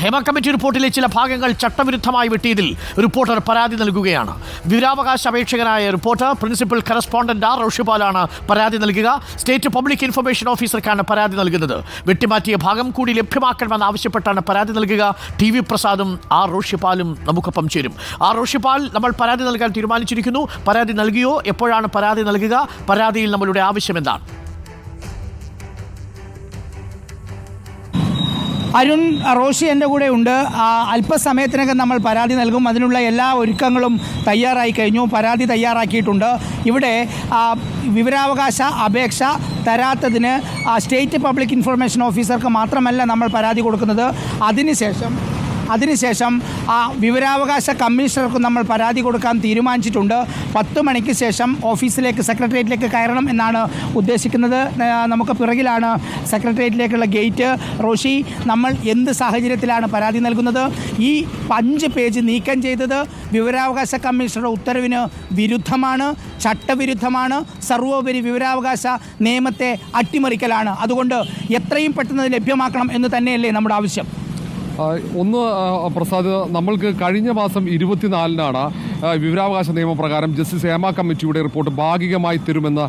Hema committee റിപ്പോർട്ടിലെ ചില ഭാഗങ്ങൾ ചട്ടവിരുദ്ധമായി വെട്ടിയതിൽ റിപ്പോർട്ടർ പരാതി നൽകുകയാണ്. വിവരാവകാശ അപേക്ഷകനായ റിപ്പോർട്ടർ പ്രിൻസിപ്പൽ കറസ്പോണ്ടന്റ് ആർ റോഷിപാലാണ് പരാതി നൽകുക. സ്റ്റേറ്റ് പബ്ലിക് ഇൻഫർമേഷൻ ഓഫീസർക്കാണ് പരാതി നൽകുന്നത്. വെട്ടിമാറ്റിയ ഭാഗം കൂടി ലഭ്യമാക്കണമെന്ന് ആവശ്യപ്പെട്ടാണ് പരാതി നൽകുക. ടി വി പ്രസാദും ആർ റോഷിപാലും നമുക്കൊപ്പം ചേരും. ആർ റോഷിപാൽ, നമ്മൾ പരാതി നൽകാൻ തീരുമാനിച്ചിരിക്കുന്നു. പരാതി നൽകിയോ? എപ്പോഴാണ് പരാതി നൽകുക? പരാതിയിൽ നമ്മളുടെ ആവശ്യം എന്താണ്? അരുൺ, റോഷി എൻ്റെ കൂടെ ഉണ്ട്. അല്പസമയത്തിനകം നമ്മൾ പരാതി നൽകും. അതിനുള്ള എല്ലാ ഒരുക്കങ്ങളും തയ്യാറായി കഴിഞ്ഞു. പരാതി തയ്യാറാക്കിയിട്ടുണ്ട്. ഇവിടെ വിവരാവകാശ അപേക്ഷ തരാത്തതിന് സ്റ്റേറ്റ് പബ്ലിക് ഇൻഫർമേഷൻ ഓഫീസർക്ക് മാത്രമല്ല നമ്മൾ പരാതി കൊടുക്കുന്നത്. അതിനുശേഷം വിവരാവകാശ കമ്മീഷണർക്കും നമ്മൾ പരാതി കൊടുക്കാൻ തീരുമാനിച്ചിട്ടുണ്ട്. 10 മണിക്ക് ശേഷം ഓഫീസിലേക്ക്, സെക്രട്ടേറിയറ്റിലേക്ക് കയറണം എന്നാണ് ഉദ്ദേശിക്കുന്നത്. നമുക്ക് പിറകിലാണ് സെക്രട്ടേറിയറ്റിലേക്കുള്ള ഗേറ്റ്. റോഷി, നമ്മൾ എന്ത് സാഹചര്യത്തിലാണ് പരാതി നൽകുന്നത്? ഈ 5 പേജ് നീക്കം ചെയ്തത് വിവരാവകാശ കമ്മീഷണറുടെ ഉത്തരവിന് വിരുദ്ധമാണ്, ചട്ടവിരുദ്ധമാണ്, സർവോപരി വിവരാവകാശ നിയമത്തെ അട്ടിമറിക്കലാണ്. അതുകൊണ്ട് എത്രയും പെട്ടെന്ന് ലഭ്യമാക്കണം എന്ന് തന്നെയല്ലേ നമ്മുടെ ആവശ്യം? ഒന്ന് പ്രസാദ്, നമ്മൾക്ക് കഴിഞ്ഞ മാസം 24-നാണ് വിവരാവകാശ നിയമപ്രകാരം ജസ്റ്റിസ് ഹേമ കമ്മിറ്റിയുടെ റിപ്പോർട്ട് ഭാഗികമായി തരുമെന്ന്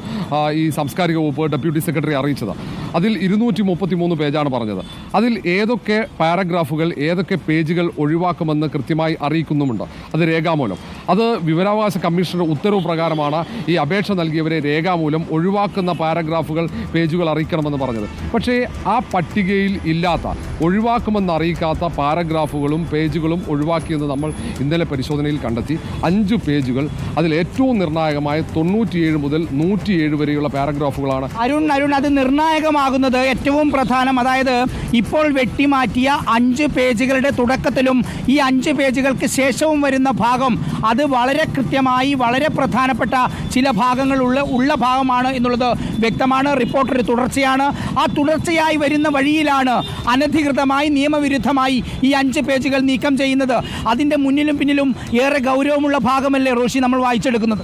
ഈ സാംസ്കാരിക വകുപ്പ് ഡെപ്യൂട്ടി സെക്രട്ടറി അറിയിച്ചത്. അതിൽ 233 പേജാണ് പറഞ്ഞത്. അതിൽ ഏതൊക്കെ പാരഗ്രാഫുകൾ, ഏതൊക്കെ പേജുകൾ ഒഴിവാക്കുമെന്ന് കൃത്യമായി അറിയിക്കുന്നുമുണ്ട്. അത് രേഖാമൂലം. അത് വിവരാവകാശ കമ്മീഷണറുടെ ഉത്തരവ് പ്രകാരമാണ് ഈ അപേക്ഷ നൽകിയവരെ രേഖാമൂലം ഒഴിവാക്കുന്ന പാരഗ്രാഫുകൾ, പേജുകൾ അറിയിക്കണമെന്ന് പറഞ്ഞത്. പക്ഷേ ആ പട്ടികയിൽ ഇല്ലാത്ത, ഒഴിവാക്കുമെന്ന് അറിയിക്കാത്ത പാരഗ്രാഫുകളും പേജുകളും ഒഴിവാക്കിയെന്ന് നമ്മൾ ഇന്നലെ പരിശോധനയിൽ കണ്ടെത്തി. 5 പേജുകൾ, അതിൽ ഏറ്റവും നിർണായകമായ 97 മുതൽ 107 വരെയുള്ള പാരഗ്രാഫുകളാണ്. അരുൺ, അത് നിർണായകമാകുന്നത് ഏറ്റവും പ്രധാനം, അതായത് ഇപ്പോൾ വെട്ടിമാറ്റിയ 5 പേജുകളുടെ തുടക്കത്തിലും ഈ 5 പേജുകൾക്ക് ശേഷവും വരുന്ന ഭാഗം, അത് വളരെ കൃത്യമായി വളരെ പ്രധാനപ്പെട്ട ചില ഭാഗങ്ങൾ ഉള്ള ഭാഗമാണ് എന്നുള്ളത് വ്യക്തമാണ്. റിപ്പോർട്ടർ തുടർച്ചയാണ്. ആ തുടർച്ചയായി വരുന്ന വഴിയിലാണ് അനധികൃതമായി, നിയമവിരുദ്ധമായി ഈ 5 പേജുകൾ നീക്കം ചെയ്യുന്നത്. അതിൻ്റെ മുന്നിലും പിന്നിലും ഏറെ ഗൗരവമുള്ള ഭാഗമല്ലേ റോഷി നമ്മൾ വായിച്ചെടുക്കുന്നത്?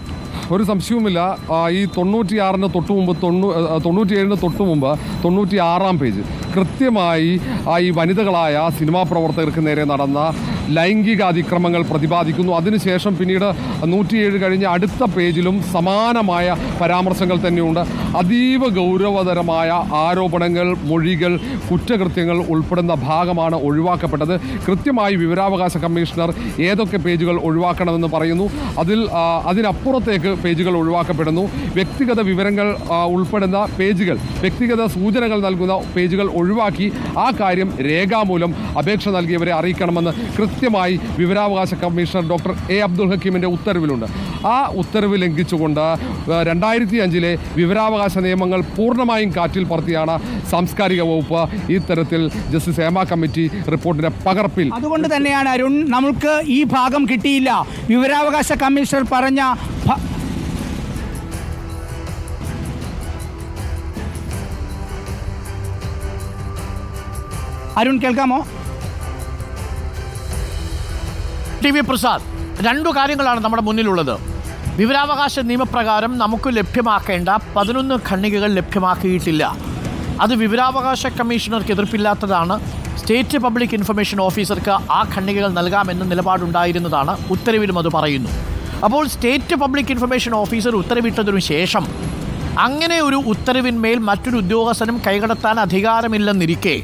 ഒരു സംശയവുമില്ല. ഈ 96-ന് തൊട്ട് മുമ്പ്, 97-ന് തൊട്ട് മുമ്പ് 96-ാം പേജ് കൃത്യമായി ഈ വനിതകളായ സിനിമാ പ്രവർത്തകർക്ക് നേരെ നടന്ന ലൈംഗിക അതിക്രമങ്ങൾ പ്രതിപാദിക്കുന്നു. അതിനുശേഷം പിന്നീട് 107 കഴിഞ്ഞ അടുത്ത പേജിലും സമാനമായ പരാമർശങ്ങൾ തന്നെയുണ്ട്. അതീവ ഗൗരവതരമായ ആരോപണങ്ങൾ, മൊഴികൾ, കുറ്റകൃത്യങ്ങൾ ഉൾപ്പെടുന്ന ഭാഗമാണ് ഒഴിവാക്കപ്പെട്ടത്. കൃത്യമായി വിവരാവകാശ കമ്മീഷണർ ഏതൊക്കെ പേജുകൾ ഒഴിവാക്കണമെന്ന് പറയുന്നു. അതിനപ്പുറത്തേക്ക് പേജുകൾ ഒഴിവാക്കപ്പെടുന്നു. വ്യക്തിഗത വിവരങ്ങൾ ഉൾപ്പെടുന്ന പേജുകൾ, വ്യക്തിഗത സൂചനകൾ നൽകുന്ന പേജുകൾ ഒഴിവാക്കി ആ കാര്യം രേഖാമൂലം അപേക്ഷ നൽകിയവരെ അറിയിക്കണമെന്ന് കൃത്യമായി വിവരാവകാശ കമ്മീഷണർ ഡോക്ടർ എ അബ്ദുൽ ഹക്കീമിൻ്റെ ഉത്തരവിലുണ്ട്. ആ ഉത്തരവ് ലംഘിച്ചുകൊണ്ട് 2005-ലെ വിവരാവകാശ നിയമങ്ങൾ പൂർണ്ണമായും കാറ്റിൽ പറത്തിയാണ് സാംസ്കാരിക വകുപ്പ് ഇത്തരത്തിൽ ജസ്റ്റിസ് ഹേമ കമ്മിറ്റി റിപ്പോർട്ടിന്റെ പകർപ്പിൽ. അതുകൊണ്ട് തന്നെയാണ് അരുൺ, നമുക്ക് ഈ ഭാഗം കിട്ടിയില്ല. വിവരാവകാശ കമ്മീഷണർ പറഞ്ഞ അരുൺ, കേൾക്കാമോ? ടി വി പ്രസാദ്, 2 കാര്യങ്ങളാണ് നമ്മുടെ മുന്നിലുള്ളത്. വിവരാവകാശ നിയമപ്രകാരം നമുക്ക് ലഭ്യമാക്കേണ്ട 11 ഖണ്ഡികകൾ ലഭ്യമാക്കിയിട്ടില്ല. അത് വിവരാവകാശ കമ്മീഷണർക്ക് എതിർപ്പില്ലാത്തതാണ്. സ്റ്റേറ്റ് പബ്ലിക് ഇൻഫർമേഷൻ ഓഫീസർക്ക് ആ ഖണ്ഡികകൾ നൽകാമെന്ന നിലപാടുണ്ടായിരുന്നതാണ്. ഉത്തരവിലും അത് പറയുന്നു. അപ്പോൾ സ്റ്റേറ്റ് പബ്ലിക് ഇൻഫർമേഷൻ ഓഫീസർ ഉത്തരവിട്ടതിനു ശേഷം അങ്ങനെ ഒരു ഉത്തരവിന്മേൽ മറ്റൊരു ഉദ്യോഗസ്ഥനും കൈകടത്താൻ അധികാരമില്ലെന്നിരിക്കെ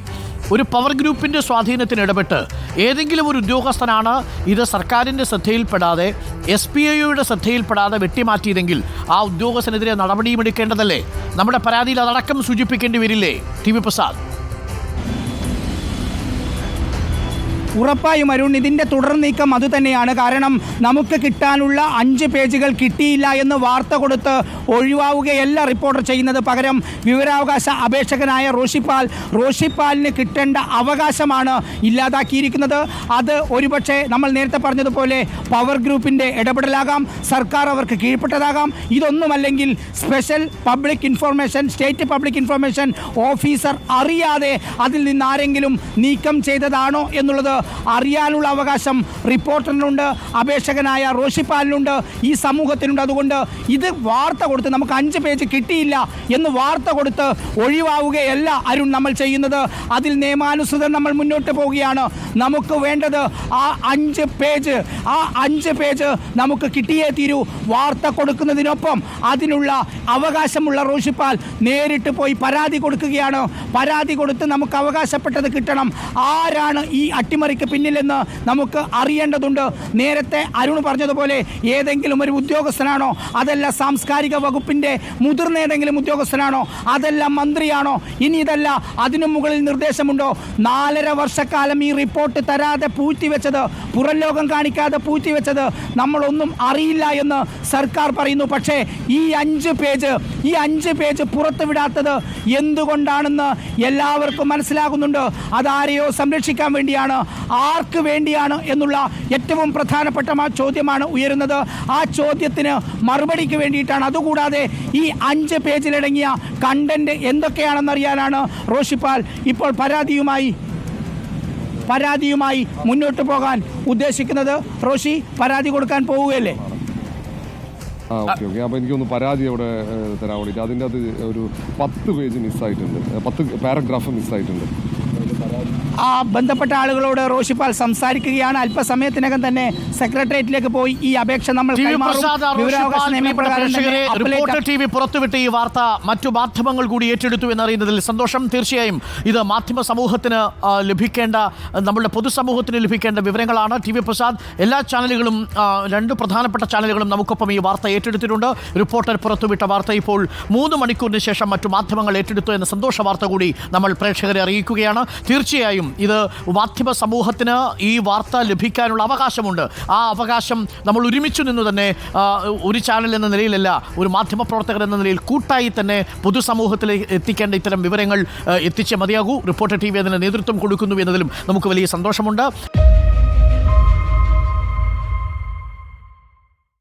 ഒരു പവർ ഗ്രൂപ്പിൻ്റെ സ്വാധീനത്തിന് ഇടപെട്ട് ഏതെങ്കിലും ഒരു ഉദ്യോഗസ്ഥനാണ് ഇത് സർക്കാരിൻ്റെ ശ്രദ്ധയിൽപ്പെടാതെ, SPIയുടെ ശ്രദ്ധയിൽപ്പെടാതെ വെട്ടിമാറ്റിയതെങ്കിൽ ആ ഉദ്യോഗസ്ഥനെതിരെ നടപടിയും എടുക്കേണ്ടതല്ലേ? നമ്മുടെ പരാതിയിൽ അതടക്കം സൂചിപ്പിക്കേണ്ടി വരില്ലേ ടി വി പ്രസാദ്? ഉറപ്പായും അരുൺ, ഇതിൻ്റെ തുടർ നീക്കം അതുതന്നെയാണ്. കാരണം നമുക്ക് കിട്ടാനുള്ള 5 പേജുകൾ കിട്ടിയില്ല എന്ന് വാർത്ത കൊടുത്ത് ഒഴിവാവുകയല്ല റിപ്പോർട്ടർ ചെയ്യുന്നത്. പകരം വിവരാവകാശ അപേക്ഷകനായ റോഷിപ്പാലിന് കിട്ടേണ്ട അവകാശമാണ് ഇല്ലാതാക്കിയിരിക്കുന്നത്. അത് ഒരുപക്ഷെ നമ്മൾ നേരത്തെ പറഞ്ഞതുപോലെ പവർ ഗ്രൂപ്പിൻ്റെ ഇടപെടലാകാം, സർക്കാർ അവർക്ക് കീഴ്പ്പെട്ടതാകാം. ഇതൊന്നുമല്ലെങ്കിൽ special public information, state public information officer അറിയാതെ അതിൽ നിന്ന് ആരെങ്കിലും നീക്കം ചെയ്തതാണോ എന്നുള്ളത് അറിയാനുള്ള അവകാശം റിപ്പോർട്ടറിനുണ്ട്, അപേക്ഷകനായ റോഷിപ്പാലിനുണ്ട്, ഈ സമൂഹത്തിനുണ്ട്. അതുകൊണ്ട് ഇത് വാർത്ത കൊടുത്ത് നമുക്ക് 5 പേജ് കിട്ടിയില്ല എന്ന് വാർത്ത കൊടുത്ത് ഒഴിവാവുകയല്ല അരുൺ നമ്മൾ ചെയ്യുന്നത്. അതിൽ നിയമാനുസൃതം നമ്മൾ മുന്നോട്ട് പോവുകയാണ്. നമുക്ക് വേണ്ടത് ആ 5 പേജ് നമുക്ക് കിട്ടിയേ തീരൂ. വാർത്ത കൊടുക്കുന്നതിനൊപ്പം അതിനുള്ള അവകാശമുള്ള റോഷിപ്പാൽ നേരിട്ട് പോയി പരാതി കൊടുക്കുകയാണ്. പരാതി കൊടുത്ത് നമുക്ക് അവകാശപ്പെട്ടത് കിട്ടണം. ആരാണ് ഈ അട്ടിമറിക്ക് പിന്നിലെന്ന് നമുക്ക് അറിയേണ്ടതുണ്ട്. നേരത്തെ അരുൺ പറഞ്ഞതുപോലെ ഏതെങ്കിലും ഒരു ഉദ്യോഗസ്ഥനാണോ, അതല്ല സാംസ്കാരിക വകുപ്പിൻ്റെ മുതിർന്ന ഏതെങ്കിലും ഉദ്യോഗസ്ഥനാണോ, അതല്ല മന്ത്രിയാണോ, ഇനി ഇതല്ല അതിനു മുകളിൽ നിർദ്ദേശമുണ്ടോ? 4.5 വർഷക്കാലം ഈ റിപ്പോർട്ട് തരാതെ പൂഴ്ത്തിവെച്ചത്, പുറം ലോകം കാണിക്കാതെ പൂഴ്ത്തിവെച്ചത് നമ്മളൊന്നും അറിയില്ല എന്ന് സർക്കാർ പറയുന്നു. പക്ഷേ ഈ 5 പേജ് പുറത്തുവിടാത്തത് എന്തുകൊണ്ടാണെന്ന് എല്ലാവർക്കും മനസ്സിലാകുന്നുണ്ട്. അതാരെയോ സംരക്ഷിക്കാൻ വേണ്ടിയാണ്, ആർക്ക് വേണ്ടിയാണ് എന്നുള്ള ഏറ്റവും പ്രധാനപ്പെട്ട ചോദ്യമാണ് ഉയരുന്നത്. ആ ചോദ്യത്തിന് മറുപടിക്ക് വേണ്ടിയിട്ടാണ്. അതുകൂടാതെ ഈ 5 പേജിലടങ്ങിയ കണ്ടന്റ് എന്തൊക്കെയാണെന്നറിയാനാണ് റോഷിപ്പാൽ ഇപ്പോൾ പരാതിയുമായി മുന്നോട്ട് പോകാൻ ഉദ്ദേശിക്കുന്നത്. റോഷി, പരാതി കൊടുക്കാൻ പോവുകയല്ലേ? ഓക്കെ. അപ്പോൾ എനിക്കൊന്ന് പരാതി അവിടെ തരാൻ വേണ്ടിയിട്ട് അതിൻ്റെ അത് ഒരു 10 പേജ് മിസ്സായിട്ടുണ്ട്, 10 പാരഗ്രാഫ് മിസ്സായിട്ടുണ്ട്. ആ ബന്ധപ്പെട്ട ആളുകളോട് റോഷിപ്പാൽ സംസാരിക്കുകയാണ്. അല്പസമയത്തിനകം തന്നെ സെക്രട്ടേറിയറ്റിലേക്ക് പോയി ഈ അപേക്ഷ നമ്മൾ റിപ്പോർട്ടർ TV പുറത്തുവിട്ട ഈ വാർത്ത മറ്റു മാധ്യമങ്ങൾ കൂടി ഏറ്റെടുത്തു എന്നറിയുന്നതിൽ സന്തോഷം. തീർച്ചയായും ഇത് മാധ്യമ സമൂഹത്തിന് ലഭിക്കേണ്ട, നമ്മുടെ പൊതുസമൂഹത്തിന് ലഭിക്കേണ്ട വിവരങ്ങളാണ്. TV പ്രസാദ് എല്ലാ ചാനലുകളും, 2 പ്രധാനപ്പെട്ട ചാനലുകളും നമുക്കൊപ്പം ഈ വാർത്ത ഏറ്റെടുത്തിട്ടുണ്ട്. റിപ്പോർട്ടർ പുറത്തുവിട്ട വാർത്ത ഇപ്പോൾ 3 മണിക്കൂറിന് ശേഷം മറ്റു മാധ്യമങ്ങൾ ഏറ്റെടുത്തു എന്ന സന്തോഷ വാർത്ത കൂടി നമ്മൾ പ്രേക്ഷകരെ അറിയിക്കുകയാണ്. തീർച്ചയായും ഇത് മാധ്യമ സമൂഹത്തിന് ഈ വാർത്ത ലഭിക്കാനുള്ള അവകാശമുണ്ട്. ആ അവകാശം നമ്മൾ ഒരുമിച്ച് നിന്ന് തന്നെ, ഒരു ചാനൽ എന്ന നിലയിലല്ല, ഒരു മാധ്യമ പ്രവർത്തകർ എന്ന നിലയിൽ കൂട്ടായി തന്നെ പൊതുസമൂഹത്തിലേക്ക് എത്തിക്കേണ്ട ഇത്തരം വിവരങ്ങൾ എത്തിച്ചേ മതിയാകൂ. റിപ്പോർട്ടർ TV അതിന് നേതൃത്വം കൊടുക്കുന്നു എന്നതിലും നമുക്ക് വലിയ സന്തോഷമുണ്ട്.